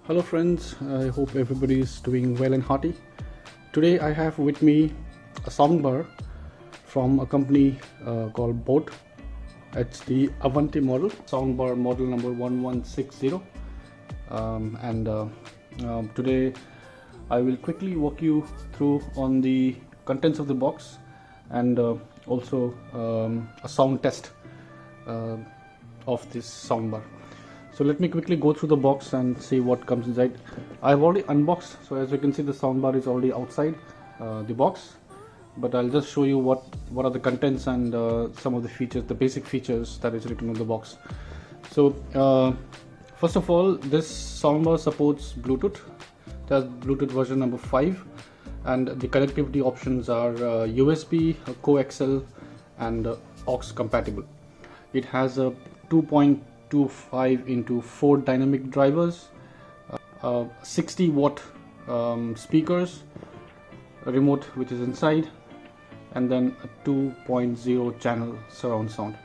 Hello friends, I hope everybody is doing well and hearty. Today I have with me a soundbar from a company called boAt. It's the AAVANTE model, soundbar model number 1160. Today I will quickly walk you through on the contents of the box and also a sound test of this soundbar. So let me quickly go through the box and see what comes inside. I've already unboxed, so as you can see the soundbar is already outside the box, but I'll just show you what are the contents and some of the features, the basic features that is written on the box. So first of all, this soundbar supports Bluetooth. It has Bluetooth version number 5, and the connectivity options are USB, coaxial and aux compatible. It has a 2.25 into 4 dynamic drivers, 60 watt speakers, a remote which is inside, and then a 2.0 channel surround sound.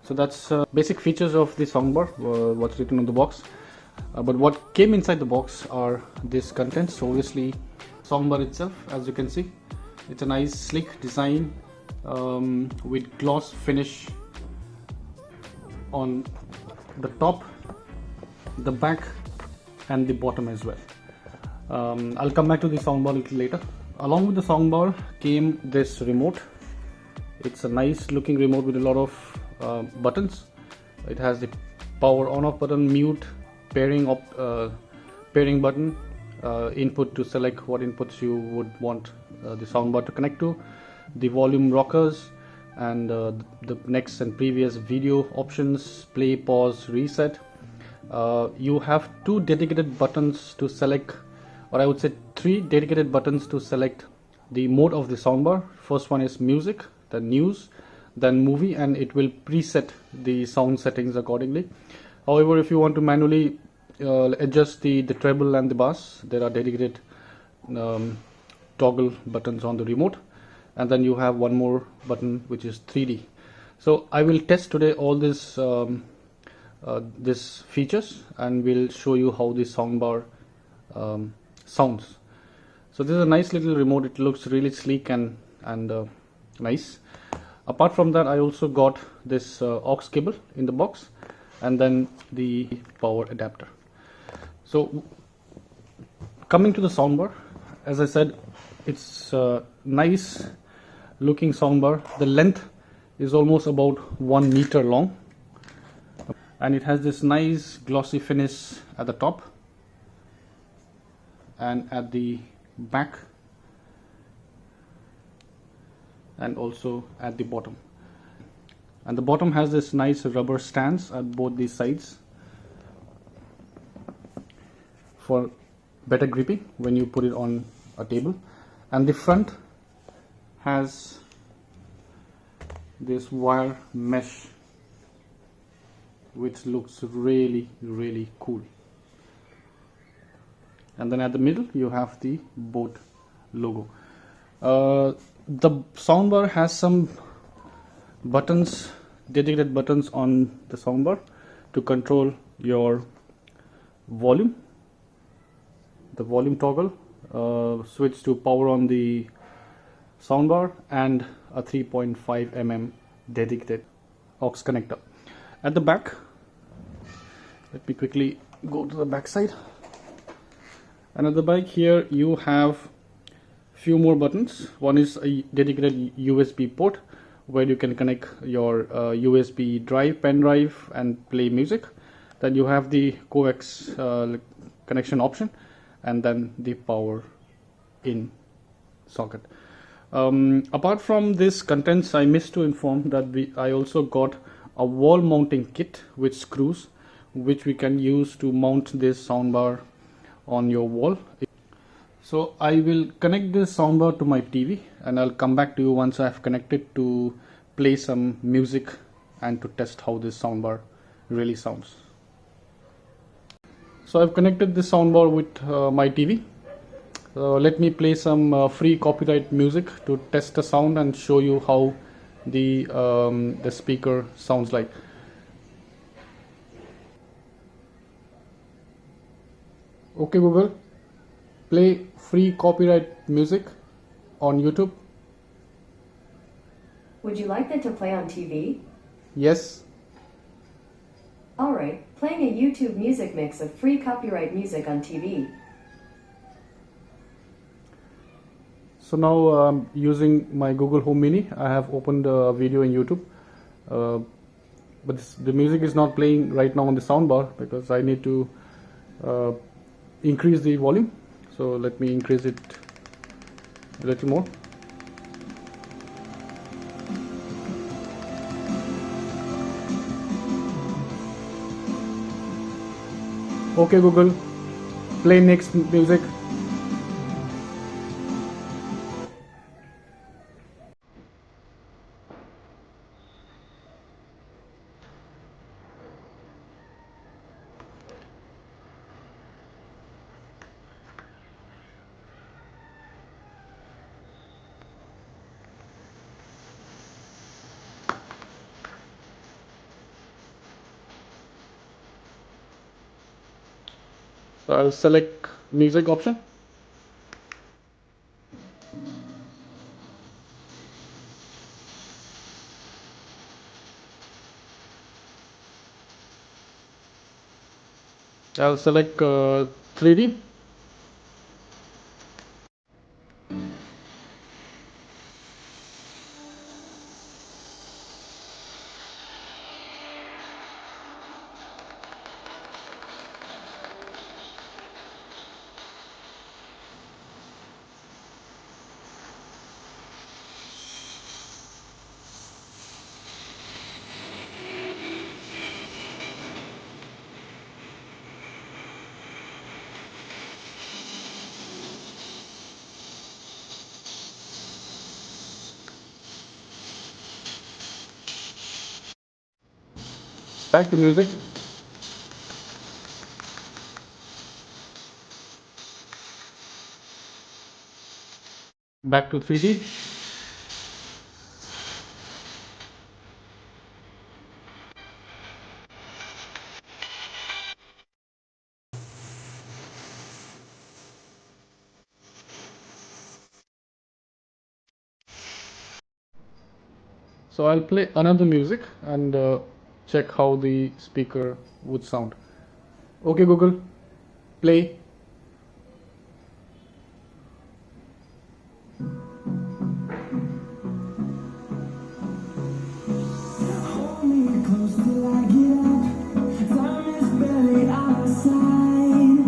So that's basic features of the soundbar, what's written on the box. But what came inside the box are these contents. So obviously soundbar itself, as you can see, it's a nice sleek design with gloss finish on the top, the back and the bottom as well. I'll come back to the soundbar a little later. Along with the soundbar came this remote. It's a nice looking remote with a lot of buttons. It has the power on off button, mute, pairing button, input to select what inputs you would want the soundbar to connect to, the volume rockers, and the next and previous video options, play, pause, reset. You have 2 dedicated buttons to select, or I would say 3 dedicated buttons to select the mode of the soundbar. First one is music, then news, then movie, and it will preset the sound settings accordingly. However, if you want to manually adjust the treble and the bass, there are dedicated toggle buttons on the remote. And then you have one more button which is 3D. So I will test today all this features, and we'll show you how the soundbar sounds. So this is a nice little remote. It looks really sleek and nice. Apart from that, I also got this aux cable in the box, and then the power adapter. So coming to the soundbar, as I said, it's nice looking soundbar. The length is almost about 1 meter long, and it has this nice glossy finish at the top and at the back, and also at the bottom. And the bottom has this nice rubber stands at both these sides for better gripping when you put it on a table. And the front has this wire mesh which looks really cool. And then at the middle you have the boAt logo. The soundbar has some buttons, dedicated buttons on the soundbar to control your volume, the volume toggle, switch to power on the soundbar, and a 3.5 mm dedicated aux connector. At the back, let me quickly go to the back side, and at the back here you have few more buttons. One is a dedicated USB port where you can connect your USB drive, pen drive, and play music. Then you have the coax connection option, and then the power in socket. Apart from this contents, I missed to inform that I also got a wall mounting kit with screws which we can use to mount this soundbar on your wall. So I will connect this soundbar to my TV, and I'll come back to you once I have connected to play some music and to test how this soundbar really sounds. So I've connected this soundbar with my TV. Let me play some free copyright music to test the sound and show you how the speaker sounds like. Okay Google, play free copyright music on YouTube. Would you like that to play on TV? Yes. Alright, playing a YouTube music mix of free copyright music on TV. So now using my Google Home Mini, I have opened a video in YouTube. But the music is not playing right now on the soundbar because I need to increase the volume. So let me increase it a little more. Okay Google, play next music. So I'll select music option. I'll select 3D. Back to music. Back to 3D. So I'll play another music and check how the speaker would sound. Okay Google, play. Hold me close till I get up. Time is barely on our side.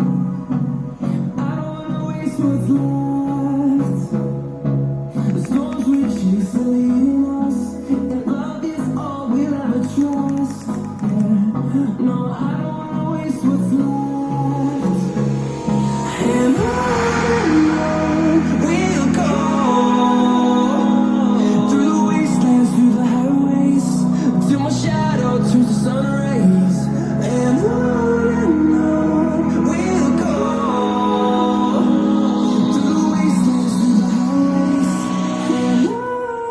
I don't wanna waste what's left. The storms we chase are leading us, and love is all we'll ever trust. Yeah. No, I don't wanna waste what's left. And on we'll go, through the wastelands, through the highways, till my shadow turns to sun rays. And on we'll go, through the wastelands, through the highways. And on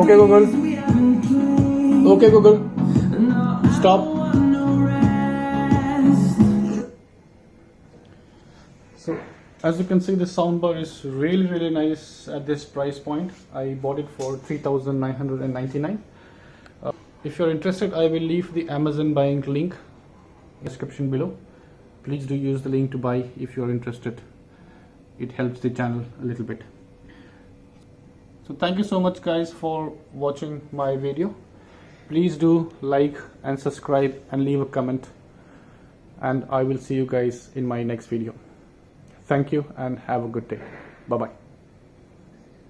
Okay Google. Okay Google, stop. So as you can see, the soundbar is really nice at this price point. I bought it for 3,999. If you're interested, I will leave the Amazon buying link in the description below. Please do use the link to buy if you're interested. It helps the channel a little bit. So thank you so much guys for watching my video. Please do like and subscribe and leave a comment, and I will see you guys in my next video. Thank you and have a good day. Bye bye.